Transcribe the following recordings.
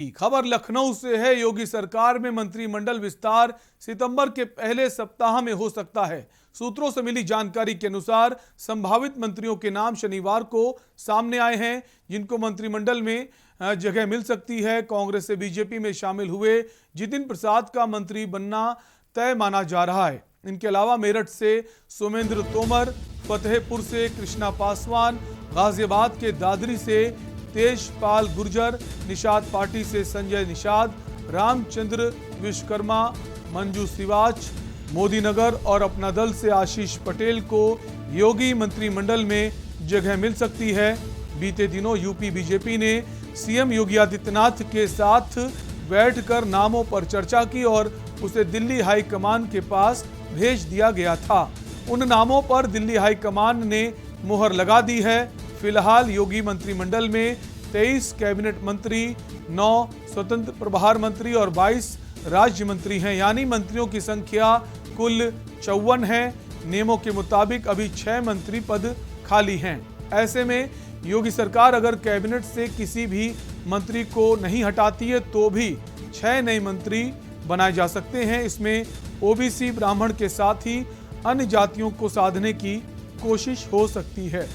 की खबर लखनऊ से है। योगी सरकार में मंत्रिमंडल विस्तार सितंबर के पहले सप्ताह में हो सकता है। सूत्रों से मिली जानकारी के अनुसार संभावित मंत्रियों के नाम शनिवार को सामने आए हैं, जिनको मंत्रिमंडल में जगह मिल सकती है। कांग्रेस से बीजेपी में शामिल हुए जितिन प्रसाद का मंत्री बनना तय माना जा रहा है। इनके अलावा मेरठ से सोमेंद्र तोमर, फतेहपुर से कृष्णा पासवान, गाजियाबाद के दादरी से तेजपाल गुर्जर, निषाद पार्टी से संजय निषाद, रामचंद्र विश्वकर्मा, मंजू सिवाच, मोदीनगर और अपना दल से आशीष पटेल को योगी मंत्रिमंडल में जगह मिल सकती है। बीते दिनों यूपी बीजेपी ने सीएम योगी आदित्यनाथ के साथ बैठकर नामों पर चर्चा की और उसे दिल्ली हाईकमान के पास भेज दिया गया था। उन नामों पर दिल्ली हाईकमान ने मुहर लगा दी है। फिलहाल योगी मंत्रिमंडल में 23 कैबिनेट मंत्री, 9 स्वतंत्र प्रभार मंत्री और 22 राज्य मंत्री हैं, यानी मंत्रियों की संख्या कुल 54 है। नियमों के मुताबिक अभी 6 मंत्री पद खाली हैं। ऐसे में योगी सरकार अगर कैबिनेट से किसी भी मंत्री को नहीं हटाती है तो भी 6 नए मंत्री बनाए जा सकते हैं। इसमें ओबीसी, ब्राह्मण के साथ ही अन्य जातियों को साधने की कोशिश हो सकती है।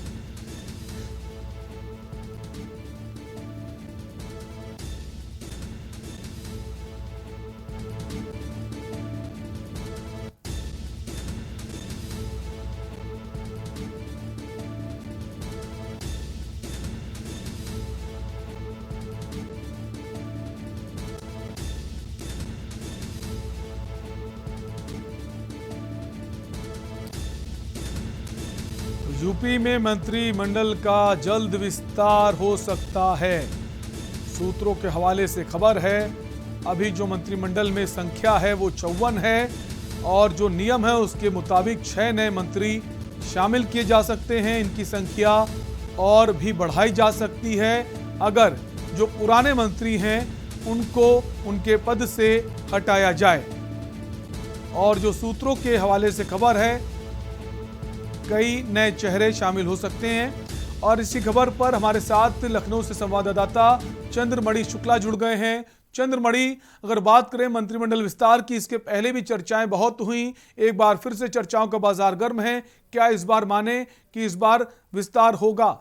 यूपी में मंत्रिमंडल का जल्द विस्तार हो सकता है। सूत्रों के हवाले से खबर है, अभी जो मंत्रिमंडल में संख्या है वो 54 है और जो नियम है उसके मुताबिक 6 नए मंत्री शामिल किए जा सकते हैं। इनकी संख्या और भी बढ़ाई जा सकती है अगर जो पुराने मंत्री हैं उनको उनके पद से हटाया जाए। और जो सूत्रों के हवाले से खबर है, कई नए चेहरे शामिल हो सकते हैं। और इसी खबर पर हमारे साथ लखनऊ से संवाददाता चंद्रमणि शुक्ला जुड़ गए हैं। चंद्रमणि, अगर बात करें मंत्रिमंडल विस्तार की, इसके पहले भी चर्चाएं बहुत हुई, एक बार फिर से चर्चाओं का बाजार गर्म है। क्या इस बार माने कि इस बार विस्तार होगा?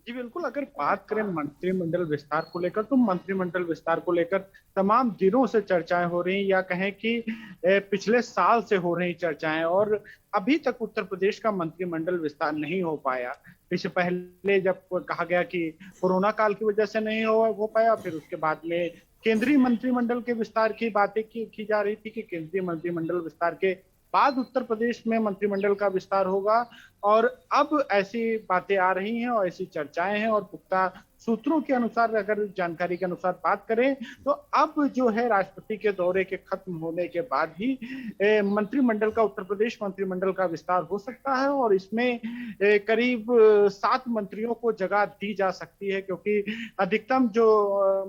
जी बिल्कुल, अगर बात करें मंत्रिमंडल विस्तार को लेकर तो मंत्रिमंडल विस्तार को लेकर तमाम दिनों से चर्चाएं हो रही, या कहें कि पिछले साल से हो रही चर्चाएं, और अभी तक उत्तर प्रदेश का मंत्रिमंडल विस्तार नहीं हो पाया। इससे पहले जब कहा गया कि कोरोना काल की वजह से नहीं हो पाया, फिर उसके बाद में केंद्रीय मंत्रिमंडल के विस्तार की बातें की जा रही थी कि केंद्रीय मंत्रिमंडल विस्तार के बाद उत्तर प्रदेश में मंत्रिमंडल का विस्तार होगा। और अब ऐसी बातें आ रही हैं और ऐसी चर्चाएं हैं, और पुख्ता सूत्रों के अनुसार, अगर जानकारी के अनुसार बात करें तो अब जो है राष्ट्रपति के दौरे के खत्म होने के बाद ही मंत्रिमंडल का, उत्तर प्रदेश मंत्रिमंडल का विस्तार हो सकता है। और इसमें करीब 7 मंत्रियों को जगह दी जा सकती है, क्योंकि अधिकतम जो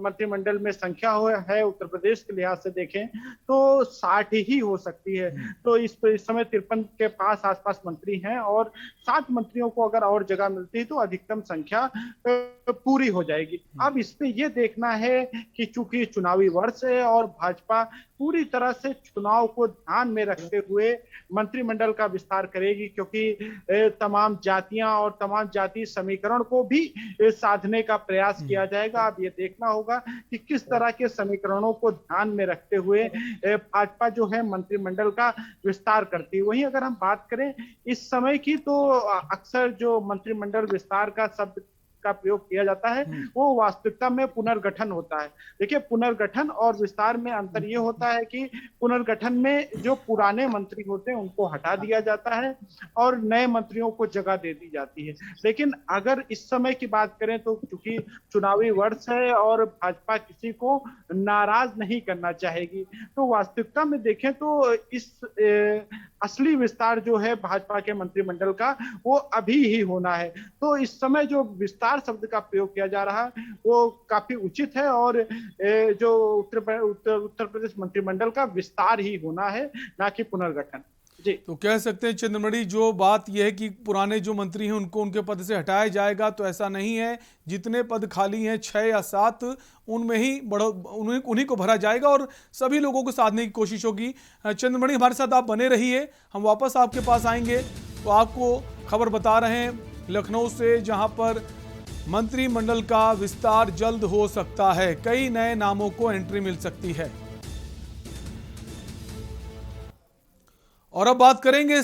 मंत्रिमंडल में संख्या है उत्तर प्रदेश के लिहाज से देखें तो 60 ही हो सकती है। तो इस समय 53 के पास आसपास मंत्री हैं, और 7 मंत्रियों को अगर और जगह मिलती है तो अधिकतम संख्या पूरी हो जाएगी। अब इसमें यह देखना है कि चूंकि चुनावी वर्ष है और भाजपा पूरी तरह से चुनाव को ध्यान में रखते हुए मंत्रिमंडल का विस्तार करेगी, क्योंकि तमाम जातियां और तमाम जाति समीकरण को भी साधने का प्रयास किया जाएगा। अब ये देखना होगा कि किस तरह के समीकरणों को ध्यान में रखते हुए भाजपा जो है मंत्रिमंडल का विस्तार करती है। वहीं अगर हम बात करें इस समय की, तो अक्सर जो मंत्रिमंडल विस्तार का शब्द का प्रयोग किया जाता है वो वास्तविकता में पुनर्गठन होता है। देखिए, पुनर्गठन और विस्तार में अंतर ये होता है कि पुनर्गठन में जो पुराने मंत्री होते हैं उनको हटा दिया जाता है और नए मंत्रियों को जगह दे दी जाती है। लेकिन अगर इस समय की बात करें तो चूंकि चुनावी वर्ष है और भाजपा किसी को नाराज नहीं करना चाहेगी, तो वास्तविकता में देखें तो इस असली विस्तार जो है भाजपा के मंत्रिमंडल का वो अभी ही होना है। तो इस समय जो विस्तार शब्द का प्रयोग किया जा रहा है वो काफी उचित है, और जो उत्तर प्रदेश मंत्रिमंडल का विस्तार ही होना है, ना कि पुनर्गठन। जी तो कह सकते हैं चंद्रमणि, जो बात यह है कि पुराने जो मंत्री हैं उनको उनके पद से हटाया जाएगा, तो ऐसा नहीं है। जितने पद खाली हैं 6 या 7, उनमें ही उन्हीं को भरा जाएगा और सभी लोगों को साधने की कोशिश होगी। चंद्रमणि, हमारे साथ आप बने रहिए, हम वापस आपके पास आएंगे। तो आपको खबर बता रहे हैं लखनऊ से, जहां पर मंत्रिमंडल का विस्तार जल्द हो सकता है। कई नए नामों को एंट्री मिल सकती है। और अब बात करेंगे